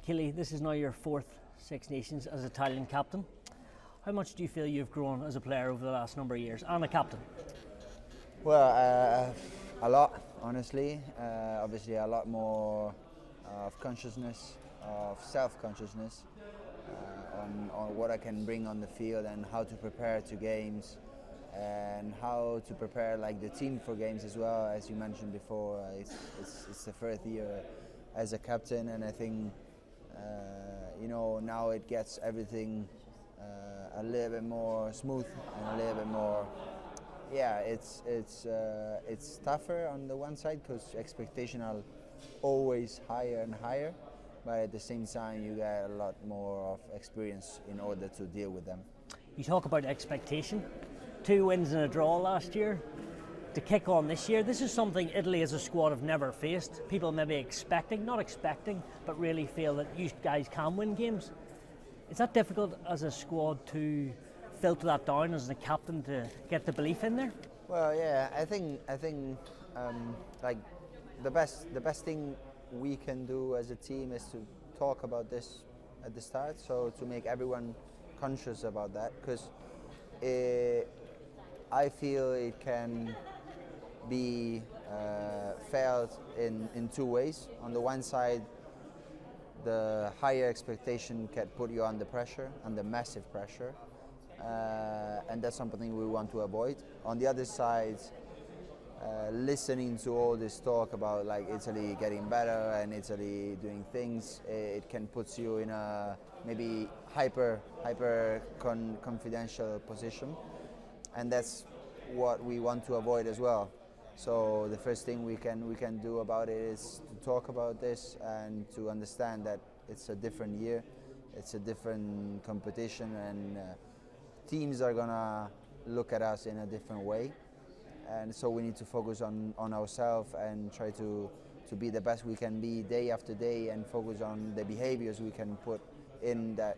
Michele, this is now your fourth Six Nations as Italian captain. How much do you feel you've grown as a player over the last number of years and a captain? Well, a lot, honestly. Obviously, a lot more of consciousness, of self-consciousness on what I can bring on the field and how to prepare to games and how to prepare like the team for games as well. As you mentioned before, it's the first year as a captain, and I think now it gets everything a little bit more smooth and a little bit more. Yeah, it's tougher on the one side because expectations are always higher and higher, but at the same time you get a lot more of experience in order to deal with them. You talk about expectation. 2 wins and a draw last year. To kick on this year, this is something Italy as a squad have never faced. People maybe not expecting, but really feel that you guys can win games. Is that difficult as a squad to filter that down as a captain to get the belief in there? Well, yeah, I think like the best thing we can do as a team is to talk about this at the start, so to make everyone conscious about that, because I feel it can be felt in 2 ways. On the one side, the higher expectation can put you under pressure, under massive pressure, and that's something we want to avoid. On the other side, listening to all this talk about like Italy getting better and Italy doing things, it can put you in a maybe hyper confidential position, and that's what we want to avoid as well. So the first thing we can do about it is to talk about this and to understand that it's a different year, it's a different competition, and teams are gonna look at us in a different way, and so we need to focus on ourselves and try to be the best we can be day after day, and focus on the behaviors we can put in that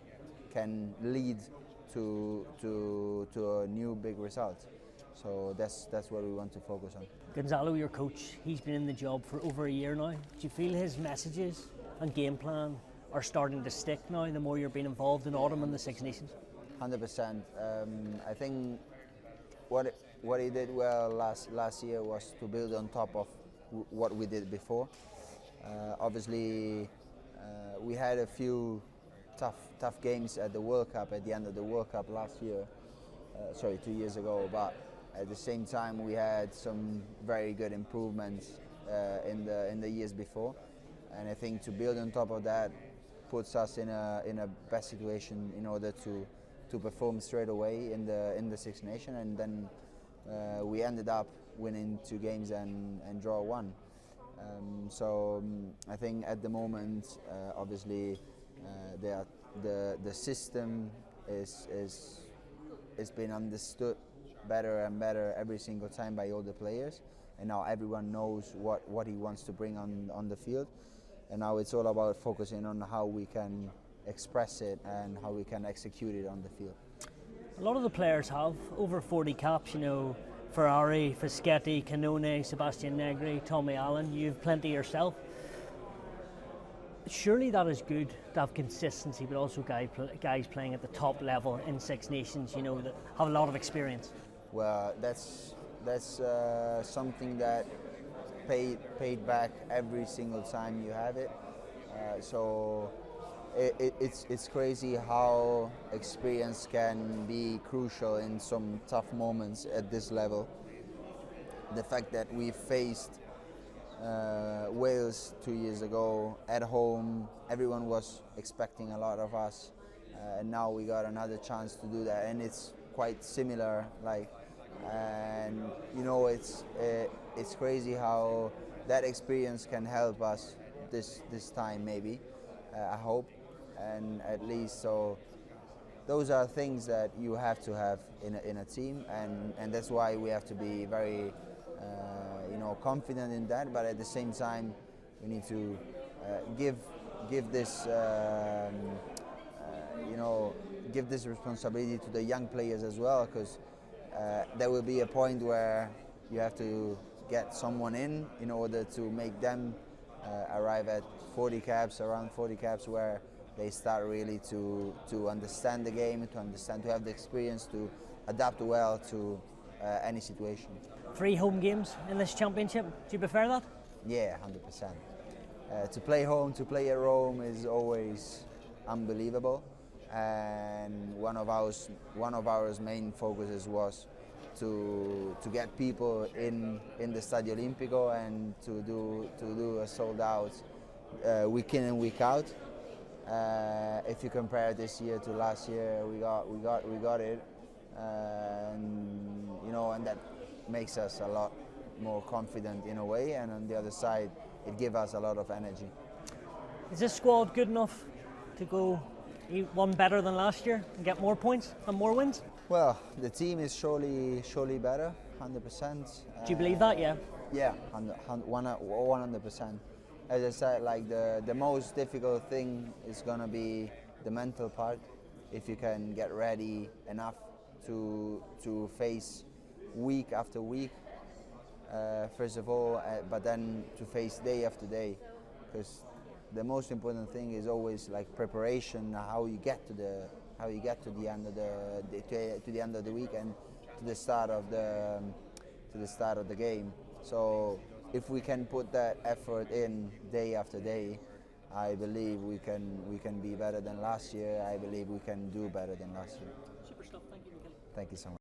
can lead to a new big result. So that's what we want to focus on. Gonzalo, your coach, he's been in the job for over a year now. Do you feel his messages and game plan are starting to stick now the more you're being involved in autumn and the Six Nations? 100%. I think what he did well last year was to build on top of what we did before. Obviously, we had a few tough games at the World Cup, at the end of the World Cup last year. 2 years ago, but at the same time we had some very good improvements in the years before, and I think to build on top of that puts us in a best situation in order to perform straight away in the Six Nations, and then we ended up winning 2 games and draw 1. I think at the moment, obviously, the system it's been understood better and better every single time by all the players, and now everyone knows what he wants to bring on the field, and now it's all about focusing on how we can express it and how we can execute it on the field. A lot of the players have over 40 caps, Ferrari, Fischetti, Canone, Sebastian Negri, Tommy Allen. You have plenty yourself. Surely that is good to have consistency, but also guys playing at the top level in Six Nations, that have a lot of experience. Well, that's something that paid back every single time you have it. So it's crazy how experience can be crucial in some tough moments at this level. The fact that we faced Wales 2 years ago at home, everyone was expecting a lot of us, and now we got another chance to do that, and it's quite similar. And it's crazy how that experience can help us this time, maybe. I hope, and at least so. Those are things that you have to have in a team, and that's why we have to be very confident in that, but at the same time we need to give this give this responsibility to the young players as well, because there will be a point where you have to get someone in order to make them arrive at 40 caps, around 40 caps, where they start really to understand the game, to have the experience, to adapt well to any situation. 3 home games in this championship. Do you prefer that? Yeah, 100%. To play home, to play at Rome is always unbelievable, and one of our main focuses was to get people in the Stadio Olimpico and to do a sold out week in and week out. If you compare this year to last year, we got it, and and that makes us a lot more confident in a way, and on the other side it gives us a lot of energy. Is this squad good enough to go one better than last year and get more points and more wins? Well, the team is surely better, 100%. Do you believe that? Yeah. Yeah, 100%. As I said, like the most difficult thing is gonna be the mental part. If you can get ready enough to face week after week, first of all, but then to face day after day, because the most important thing is always like preparation, how you get to the end of the week and to the start of the game. So if we can put that effort in day after day, I believe we can be better than last year. I believe we can do better than last year. Super stuff. Thank you, Michele. Thank you so much.